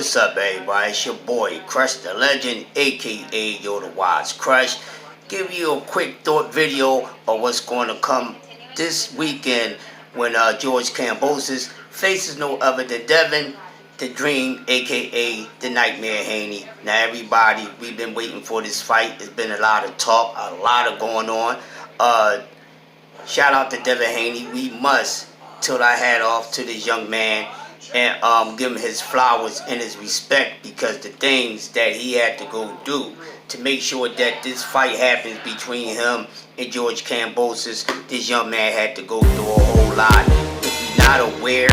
What's up, everybody? It's your boy, Crush the Legend, aka Yo the Wise Crush. Give you a quick thought video of what's going to come this weekend when George Kambosos faces no other than Devin, the Dream, aka the Nightmare Haney. Now, everybody, we've been waiting for this fight. There's been a lot of talk, a lot of going on. Shout out to Devin Haney. We must tilt our hat off to this young man and give him his flowers and his respect, because the things that he had to go do to make sure that this fight happens between him and George Kambosos, this young man had to go through a whole lot. If you're not aware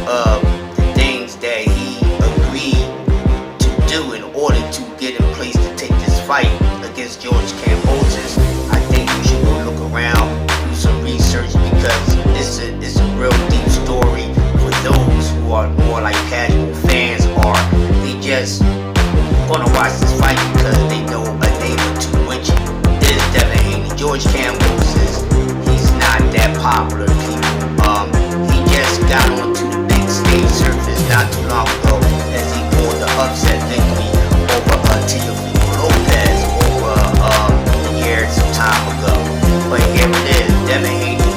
of the things that he agreed to do in order to get in place to take this fight against George Kambosos, I think you should go look around, do some research, because it's a real deep story for those who are more like casual fans, or they just gonna watch this fight because they know a name or two, which is Devin Haney. George Kambosos, he's not that popular, people. He just got onto the big stage surface not too long ago as he pulled the upset victory over Lopez over years some time ago. But here it is, Devin Haney's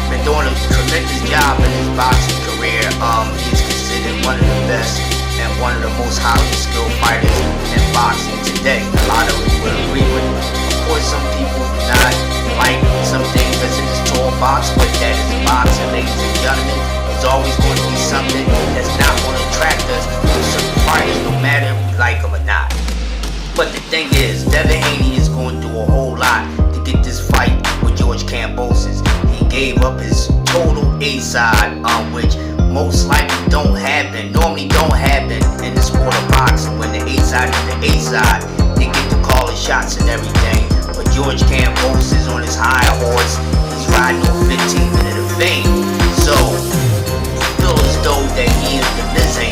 been doing a tremendous job in his boxing career. He's considered one of the best and one of the most highly skilled fighters in boxing today. A lot of us will agree with him. Of course, some people do not like some things that's in this tall box, but that is boxing, ladies and gentlemen. There's always going to be something that's not going to attract us to certain fighters, no matter if we like them or not. But the thing is, Devin Haney is going to do a whole lot to get this fight with George Kambosos. He gave up his total A-side, which most likely normally don't happen in the sport of boxing. When the A-side is the A-side, they get to call the shots and everything. But George Kambosos is on his high horse. He's riding on 15 minutes of fame. So, feel as though that he is the Mizan.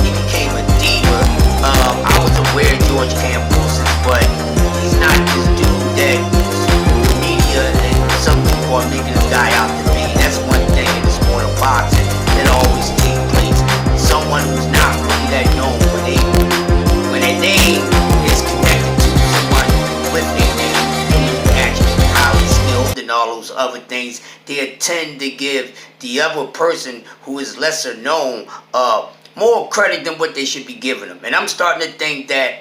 He became a diva. I was aware of George Kambosos, but he's not this dude that the media and some people are making this guy out to be. That's one thing in the sport of boxing that always takes place. Someone who's not really that known when their name is connected to someone with a name who's actually highly skilled and all those other things, they tend to give the other person who is lesser known more credit than what they should be giving them. And I'm starting to think that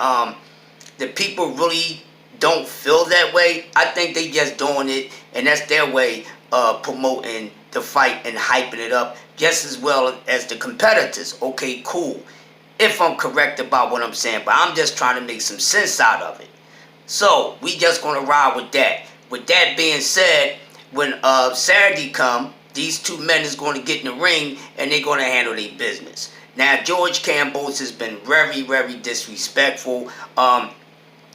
the people really don't feel that way. I think they just doing it, and that's their way of promoting the fight and hyping it up just as well as the competitors. Okay, cool, if I'm correct about what I'm saying, but I'm just trying to make some sense out of it. So we just gonna ride with that. With that being said, when Saturday come, these two men is going to get in the ring and they're going to handle their business. Now, George Kambosos has been very, very disrespectful.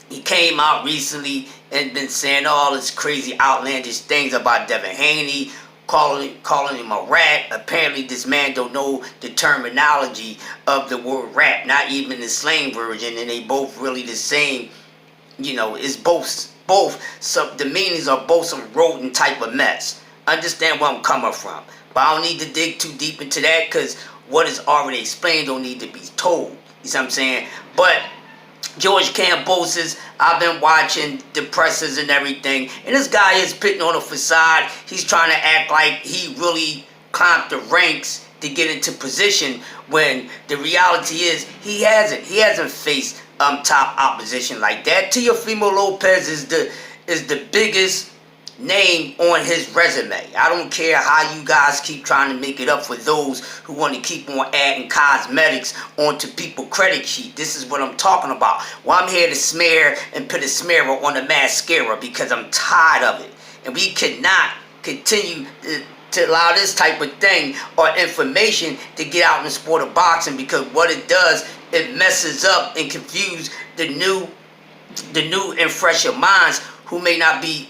He came out recently and been saying all this crazy, outlandish things about Devin Haney, calling him a rat. Apparently, this man don't know the terminology of the word rat, not even the slang version, and they both really the same. You know, it's both the meanings are both some rodent type of mess. Understand where I'm coming from, but I don't need to dig too deep into that, because what is already explained don't need to be told. You see what I'm saying? But George Kambosos, I've been watching the presses and everything, and this guy is putting on a facade. He's trying to act like he really climbed the ranks to get into position, when the reality is he hasn't faced top opposition like that. Teofimo Lopez is the biggest name on his resume. I don't care how you guys keep trying to make it up for those who want to keep on adding cosmetics onto people's credit sheet. This is what I'm talking about. Well, I'm here to smear and put a smear on the mascara, because I'm tired of it. And we cannot continue to allow this type of thing or information to get out in the sport of boxing, because what it does, it messes up and confuses the new and fresher minds who may not be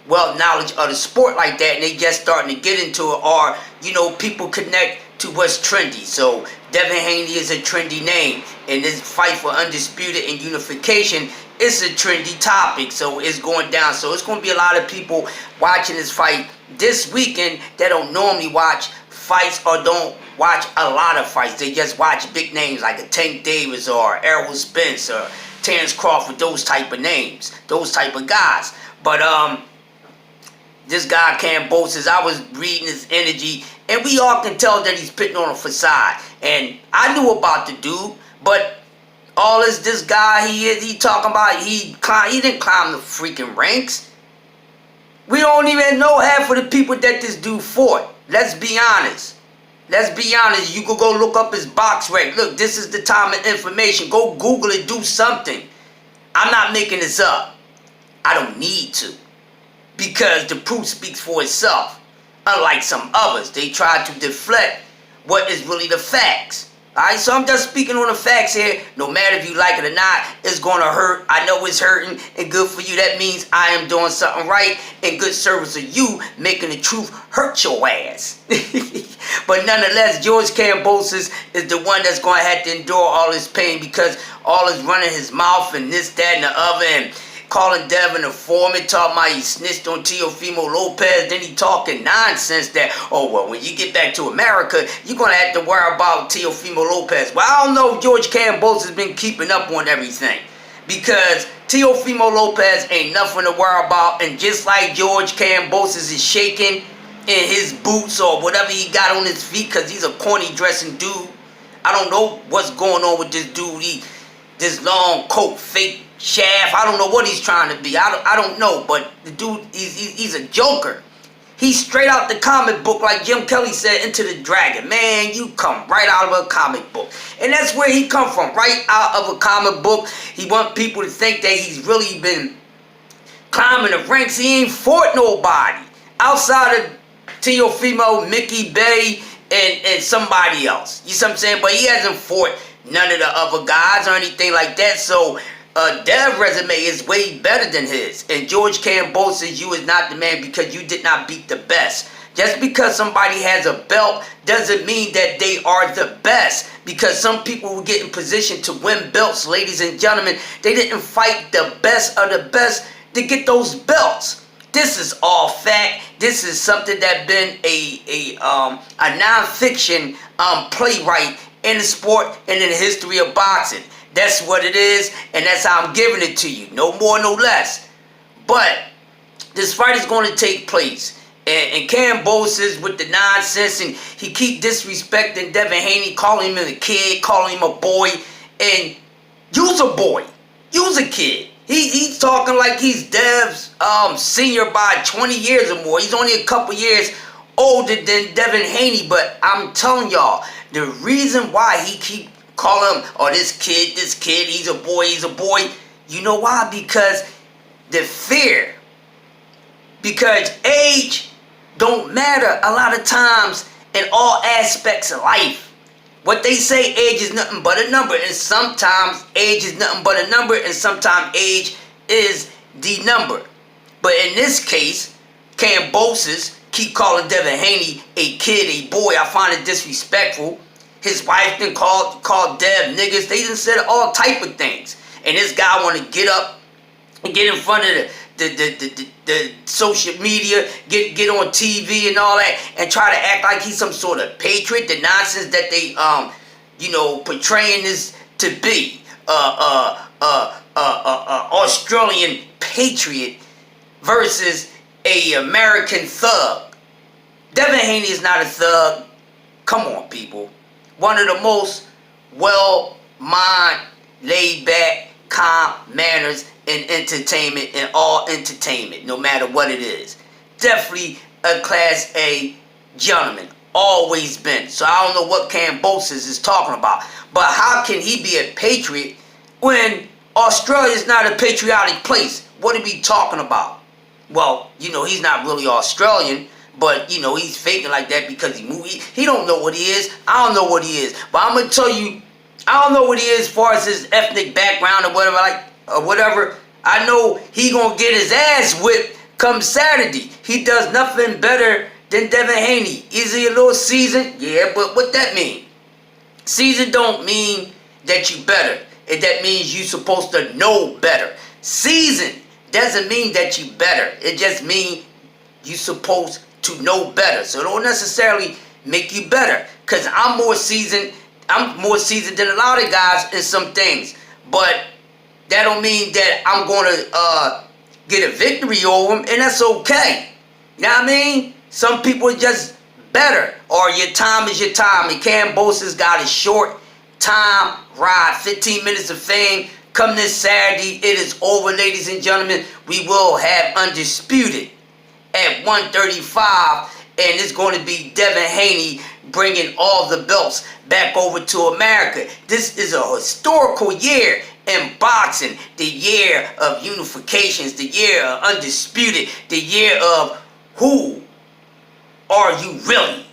well knowledge of the sport like that, and they just starting to get into it, or people connect to what's trendy. So Devin Haney is a trendy name, and this fight for undisputed and unification is a trendy topic, so it's going down. So it's going to be a lot of people watching this fight this weekend that don't normally watch fights or don't watch a lot of fights. They just watch big names like a Tank Davis or Errol Spence or Terrence Crawford, those type of names, those type of guys. But this guy Kambosos, I was reading his energy, and we all can tell that he's putting on a facade. And I knew about the dude, but all this guy he talking about, he didn't climb the freaking ranks. We don't even know half of the people that this dude fought. Let's be honest. Let's be honest. You could go look up his box rec. Look, this is the time and information. Go Google it, do something. I'm not making this up. I don't need to. Because the proof speaks for itself. Unlike some others, they try to deflect what is really the facts. Alright, so I'm just speaking on the facts here. No matter if you like it or not, it's going to hurt. I know it's hurting, and good for you. That means I am doing something right, and good service of you making the truth hurt your ass. But nonetheless, George Kambosos is the one that's going to have to endure all this pain, because all is running his mouth and this, that, and the other, and calling Devin a foreman, talking about he snitched on Teofimo Lopez. Then he talking nonsense that, oh, well, when you get back to America, you're going to have to worry about Teofimo Lopez. Well, I don't know if George Kambosos has been keeping up on everything, because Teofimo Lopez ain't nothing to worry about. And just like George Kambosos is shaking in his boots or whatever he got on his feet, because he's a corny dressing dude. I don't know what's going on with this dude. This long coat, fake shaft. I don't know what he's trying to be. I don't know, but the dude, he's a joker. He's straight out the comic book, like Jim Kelly said, Into the Dragon. Man, you come right out of a comic book. And that's where he come from, right out of a comic book. He want people to think that he's really been climbing the ranks. He ain't fought nobody outside of Teofimo, Mickey Bay, and somebody else. You see what I'm saying? But he hasn't fought none of the other guys or anything like that. So Dev's resume is way better than his. And George Kambosos, you is not the man because you did not beat the best. Just because somebody has a belt doesn't mean that they are the best. Because some people will get in position to win belts, ladies and gentlemen. They didn't fight the best of the best to get those belts. This is all fact. This is something that been a non-fiction playwright in the sport and in the history of boxing. That's what it is, and that's how I'm giving it to you. No more, no less. But this fight is going to take place. And Kanbosos with the nonsense, and he keep disrespecting Devin Haney, calling him a kid, calling him a boy. And you's a boy. You's a kid. He's talking like he's Dev's senior by 20 years or more. He's only a couple years older than Devin Haney. But I'm telling y'all, the reason why he keep calling him, oh, this kid, he's a boy. You know why? Because the fear. Because age don't matter a lot of times in all aspects of life. What they say, age is nothing but a number. And sometimes age is nothing but a number. And sometimes age is the number. But in this case, Kambosos keep calling Devin Haney a kid, a boy. I find it disrespectful. His wife then called Dev niggas. They done said all type of things. And this guy want to get up and get in front of the social media, get on TV and all that, and try to act like he's some sort of patriot. The nonsense that they portraying this to be Australian patriot versus a American thug. Devin Haney is not a thug. Come on, people. One of the most well-mind, laid-back, calm manners in entertainment, in all entertainment, no matter what it is. Definitely a Class A gentleman. Always been. So I don't know what Kambosos is talking about. But how can he be a patriot when Australia is not a patriotic place? What are we talking about? Well, he's not really Australian. But, he's faking like that because he moved. He don't know what he is. I don't know what he is. But I'm going to tell you, I don't know what he is as far as his ethnic background or whatever. I know he going to get his ass whipped come Saturday. He does nothing better than Devin Haney. Is he a little seasoned? Yeah, but what that mean? Seasoned don't mean that you better. That means you supposed to know better. Seasoned doesn't mean that you better. It just means you supposed to know better. So it don't necessarily make you better. Because I'm more seasoned than a lot of guys in some things. But that don't mean that I'm going to get a victory over them, and that's okay. You know what I mean? Some people are just better, or your time is your time. And Kambosos got a short time ride, 15 minutes of fame. Come this Saturday, it is over, ladies and gentlemen. We will have Undisputed at 135, and it's going to be Devin Haney bringing all the belts back over to America. This is a historical year in boxing, the year of unifications, the year of Undisputed, the year of who are you really?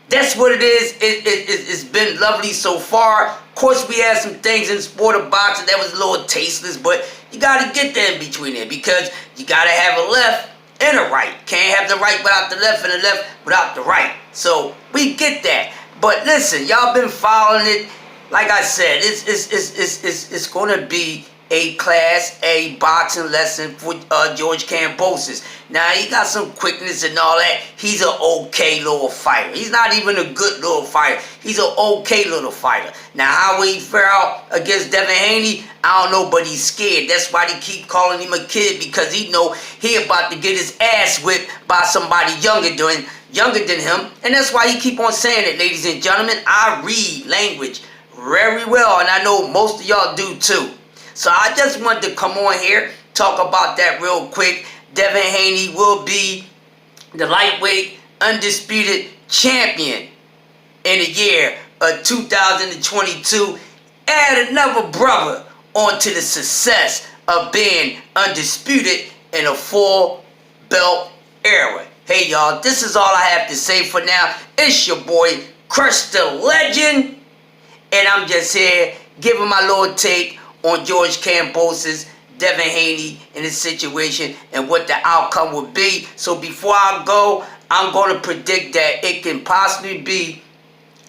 That's what it is. It's been lovely so far. Of course, we had some things in the sport of boxing that was a little tasteless, but you got to get there in between it, because you got to have a left and a right. Can't have the right without the left, and the left without the right. So we get that. But listen, y'all been following it. Like I said, it's gonna be a Class A boxing lesson for George Kambosos. Now, he got some quickness and all that. He's an okay little fighter. He's not even a good little fighter. He's an okay little fighter. Now, how will he fare out against Devin Haney? I don't know, but he's scared. That's why they keep calling him a kid, because he know he about to get his ass whipped by somebody younger than him. And that's why he keep on saying it, ladies and gentlemen. I read language very well, and I know most of y'all do too. So I just wanted to come on here, talk about that real quick. Devin Haney will be the lightweight undisputed champion in the year of 2022. Add another brother onto the success of being undisputed in a full belt era. Hey y'all, this is all I have to say for now. It's your boy, Crush the Legend. And I'm just here giving my little take on George Kambosos, Devin Haney, in this situation and what the outcome would be. So before I go, I'm going to predict that it can possibly be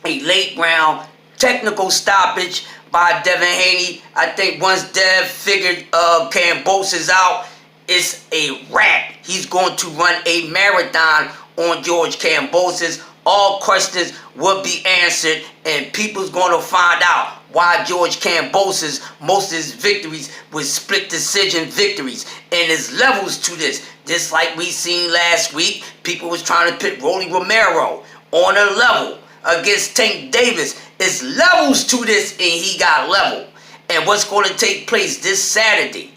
a late round technical stoppage by Devin Haney. I think once Dev figured Kambosos out, it's a wrap. He's going to run a marathon on George Kambosos. All questions will be answered, and people's going to find out why George Kambosos, most of his victories were split decision victories. And there's levels to this. Just like we seen last week, people was trying to pit Rolly Romero on a level against Tank Davis. There's levels to this, and he got level. And what's going to take place this Saturday,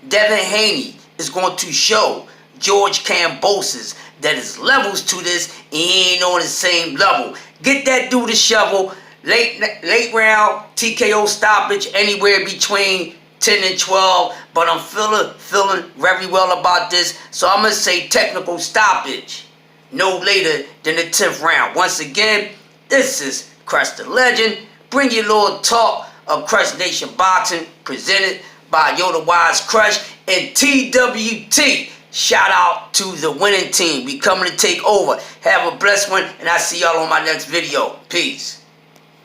Devin Haney is going to show George Kambosos that is levels to this, and he ain't on the same level. Get that dude a shovel. Late round TKO stoppage, anywhere between 10 and 12. But I'm feeling very well about this. So I'm going to say technical stoppage no later than the 10th round. Once again, this is Crush the Legend. Bring your little talk of Crush Nation Boxing, presented by Yoda Wise Crush and TWT. Shout out to the winning team. We coming to take over. Have a blessed one, and I'll see y'all on my next video. Peace.